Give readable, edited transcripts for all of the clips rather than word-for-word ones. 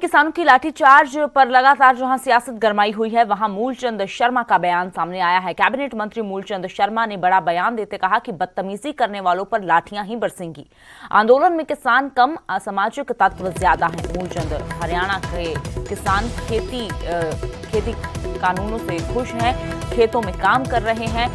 किसानों की लाठीचार्ज पर लगातार जहां सियासत गरमाई हुई है, वहां मूलचंद शर्मा का बयान सामने आया है। कैबिनेट मंत्री मूलचंद शर्मा ने बड़ा बयान देते कहा कि बदतमीजी करने वालों पर लाठियां ही बरसेंगी। आंदोलन में किसान कम, असामाजिक तत्व ज्यादा हैं। मूलचंद हरियाणा के किसान खेती कानूनों से खुश हैं, खेतों में काम कर रहे हैं।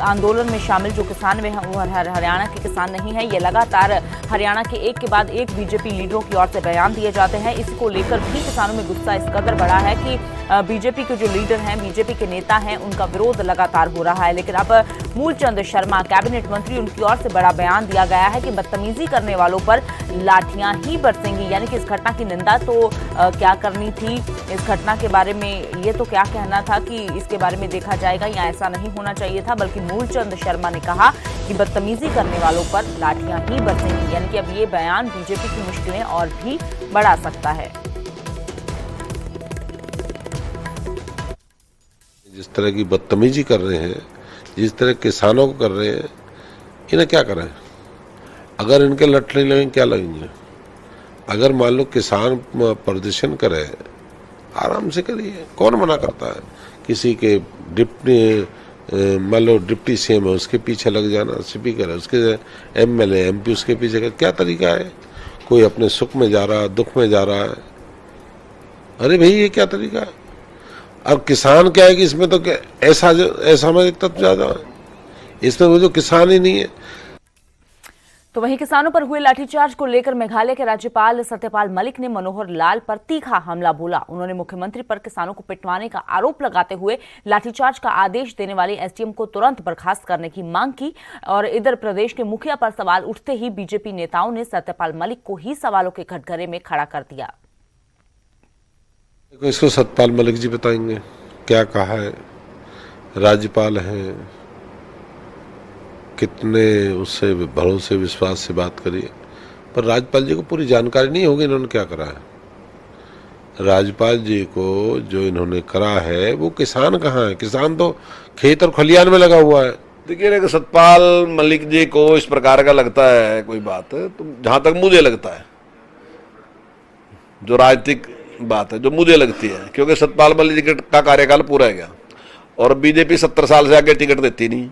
आंदोलन में शामिल जो किसान वे वो हरियाणा के किसान नहीं है। ये लगातार हरियाणा के एक के बाद एक बीजेपी लीडरों की ओर से बयान दिए जाते हैं। इसी को लेकर भी किसानों में गुस्सा इस कदर बढ़ा है कि बीजेपी के जो लीडर हैं, बीजेपी के नेता हैं, उनका विरोध लगातार हो रहा है। लेकिन अब मूलचंद शर्मा कैबिनेट मंत्री, उनकी ओर से बड़ा बयान दिया गया है कि बदतमीजी करने वालों पर लाठियां ही बरसेंगी। यानी कि इस घटना की निंदा तो क्या करनी थी, इस घटना के बारे में ये तो क्या कहना था कि इसके बारे में देखा जाएगा या ऐसा नहीं होना चाहिए था, बल्कि मूलचंद शर्मा ने कहा कि बदतमीजी करने वालों पर लाठियां ही बरसेंगी। यानी कि अब ये बयान बीजेपी की मुश्किलें और भी बढ़ा सकता है। जिस तरह की बदतमीजी कर रहे हैं, जिस तरह किसानों को कर रहे हैं, इन्हें क्या करें? अगर इनके लठ नहीं लगेंगे, क्या लगेंगे? अगर मान लो किसान प्रदर्शन करे, आराम से करिए, कौन मना करता है? किसी के मान लो डिप्टी सीएम है, उसके पीछे लग जाना, स्पीकर है, उसके एमएलए एमपी उसके पीछे कर, क्या तरीका है? कोई अपने सुख में जा रहा है, दुख में जा रहा है। अरे भाई, ये क्या तरीका है? अब किसान क्या है कि इसमें तो ऐसा असामाजिक तत्व ज्यादा है, इसमें वो जो किसान ही नहीं है। तो वहीं किसानों पर हुए लाठीचार्ज को लेकर मेघालय के राज्यपाल सत्यपाल मलिक ने मनोहर लाल पर तीखा हमला बोला। उन्होंने मुख्यमंत्री पर किसानों को पिटवाने का आरोप लगाते हुए लाठीचार्ज का आदेश देने वाले एसडीएम को तुरंत बर्खास्त करने की मांग की। और इधर प्रदेश के मुखिया पर सवाल उठते ही बीजेपी नेताओं ने सत्यपाल मलिक को ही सवालों के कटघरे में खड़ा कर दिया। इसको सत्यपाल मलिक जी बताएंगे क्या कहा है, राज्यपाल हैं, कितने उससे भरोसे विश्वास से बात करिए, पर राज्यपाल जी को पूरी जानकारी नहीं होगी इन्होंने क्या करा है। राज्यपाल जी को जो इन्होंने करा है, वो किसान कहाँ है? किसान तो खेत और खलियान में लगा हुआ है। देखिए, सतपाल मलिक जी को इस प्रकार का लगता है कोई बात, तो जहां तक मुझे लगता है, जो राजनीतिक बात है जो मुझे लगती है, क्योंकि सतपाल मलिक जी का कार्यकाल पूरा है गया और बीजेपी 70 साल से आगे टिकट देती नहीं,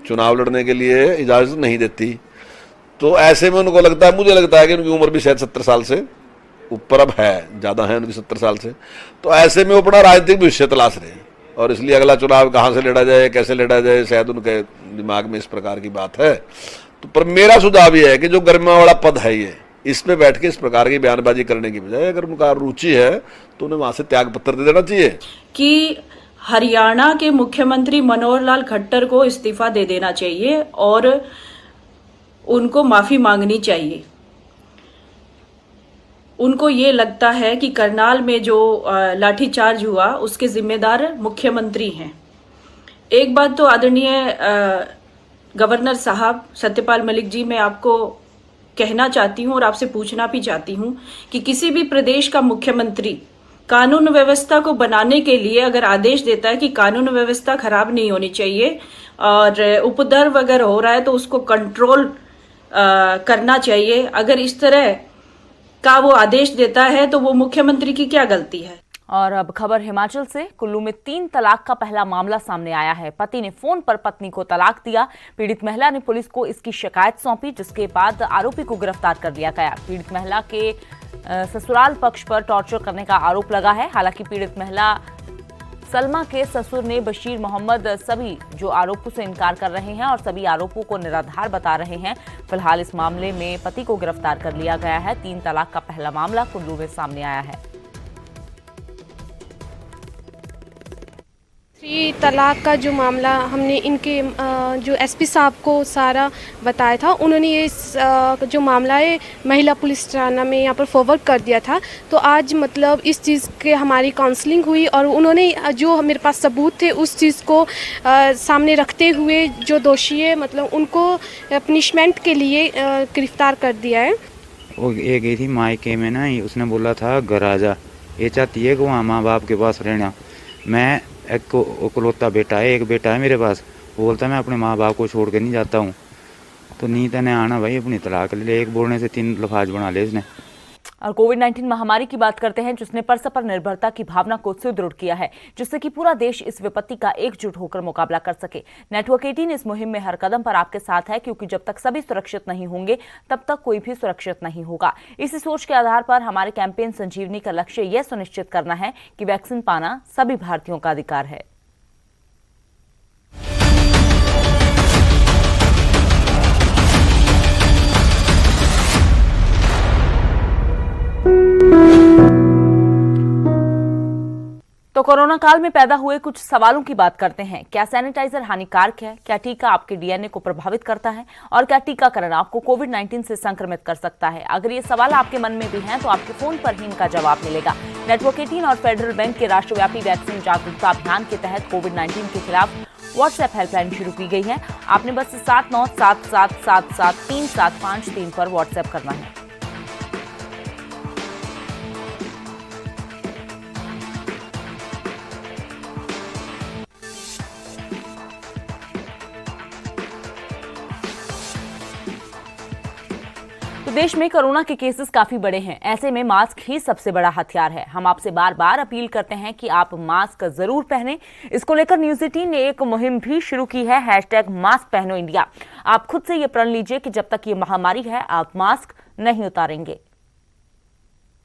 चुनाव लड़ने के लिए इजाजत नहीं देती। तो ऐसे में उनको लगता है, मुझे लगता है कि उनकी उम्र भी शायद 70 साल से ऊपर अब है, ज्यादा है उनकी 70 साल से। तो ऐसे में वो अपना राजनीतिक भविष्य तलाश रहे हैं और इसलिए अगला चुनाव कहाँ से लड़ा जाए, कैसे लड़ा जाए, शायद उनके दिमाग में इस प्रकार की बात है। तो पर मेरा सुझाव यह है कि जो गरिमा वाला पद है, ये इसमें बैठ के इस प्रकार की बयानबाजी करने की बजाय अगर उनका रुचि है तो उन्हें वहां से त्याग पत्र दे देना चाहिए। कि हरियाणा के मुख्यमंत्री मनोहर लाल खट्टर को इस्तीफा दे देना चाहिए और उनको माफी मांगनी चाहिए। उनको ये लगता है कि करनाल में जो लाठीचार्ज हुआ उसके जिम्मेदार मुख्यमंत्री हैं। एक बात तो आदरणीय गवर्नर साहब सत्यपाल मलिक जी, मैं आपको कहना चाहती हूं और आपसे पूछना भी चाहती हूं कि किसी भी प्रदेश का मुख्यमंत्री कानून व्यवस्था को बनाने के लिए अगर आदेश देता है कि कानून व्यवस्था खराब नहीं होनी चाहिए और उपद्रव वगैरह हो रहा है तो उसको कंट्रोल करना चाहिए, अगर इस तरह का वो आदेश देता है तो वो मुख्यमंत्री की क्या गलती है। और अब खबर हिमाचल से। कुल्लू में 3 तलाक का पहला मामला सामने आया है। पति ने फोन पर पत्नी को तलाक दिया। पीड़ित महिला ने पुलिस को इसकी शिकायत सौंपी, जिसके बाद आरोपी को गिरफ्तार कर लिया गया। पीड़ित महिला के ससुराल पक्ष पर टॉर्चर करने का आरोप लगा है। हालांकि पीड़ित महिला सलमा के ससुर ने बशीर मोहम्मद सभी जो आरोपों से इनकार कर रहे हैं और सभी आरोपों को निराधार बता रहे हैं। फिलहाल इस मामले में पति को गिरफ्तार कर लिया गया है। 3 तलाक का पहला मामला कुल्लू में सामने आया है। 3 तलाक का जो मामला हमने इनके जो एसपी साहब को सारा बताया था, उन्होंने ये जो मामला है महिला पुलिस थाना में यहाँ पर फॉरवर्ड कर दिया था। तो आज मतलब इस चीज़ के हमारी काउंसलिंग हुई और उन्होंने जो मेरे पास सबूत थे उस चीज़ को सामने रखते हुए जो दोषी है मतलब उनको पनिशमेंट के लिए गिरफ्तार कर दिया है। वो ये गई थी मायके में ना, उसने बोला था घर आ जा, ये चाहती है कि वहाँ माँ बाप के पास रहना। मैं इकलौता बेटा है, एक बेटा है मेरे पास, वो बोलता है मैं अपने माँ बाप को छोड़ के नहीं जाता हूँ। तो नीता ने आना भाई अपनी तलाक ले ले, एक बोलने से 3 लफाज बना ले इसने। और कोविड-19 महामारी की बात करते हैं, जिसने परस्पर निर्भरता की भावना को सुदृढ़ किया है, जिससे कि पूरा देश इस विपत्ति का एकजुट होकर मुकाबला कर सके। नेटवर्क 18 इस मुहिम में हर कदम पर आपके साथ है, क्योंकि जब तक सभी सुरक्षित नहीं होंगे तब तक कोई भी सुरक्षित नहीं होगा। इसी सोच के आधार पर हमारे कैंपेन संजीवनी का लक्ष्य यह सुनिश्चित करना है कि वैक्सीन पाना सभी भारतीयों का अधिकार है। तो कोरोना काल में पैदा हुए कुछ सवालों की बात करते हैं। क्या सैनिटाइजर हानिकारक है? क्या टीका आपके डीएनए को प्रभावित करता है? और क्या टीकाकरण आपको कोविड-19 से संक्रमित कर सकता है? अगर ये सवाल आपके मन में भी हैं तो आपके फोन पर ही इनका जवाब मिलेगा। नेटवर्क 18 और फेडरल बैंक के राष्ट्रव्यापी वैक्सीन जागरूकता अभियान के तहत कोविड-19 के खिलाफ व्हाट्सएप हेल्पलाइन शुरू की गई है। आपने बस 7977773753 पर व्हाट्सएप करना है। तो देश में कोरोना के केसेस काफी बड़े हैं, ऐसे में मास्क ही सबसे बड़ा हथियार है। हम आपसे बार बार अपील करते हैं कि आप मास्क जरूर पहनें। इसको लेकर न्यूज़ 18 ने एक मुहिम भी शुरू की है, #मास्क पहनो इंडिया। आप खुद से ये प्रण लीजिए कि जब तक ये महामारी है आप मास्क नहीं उतारेंगे।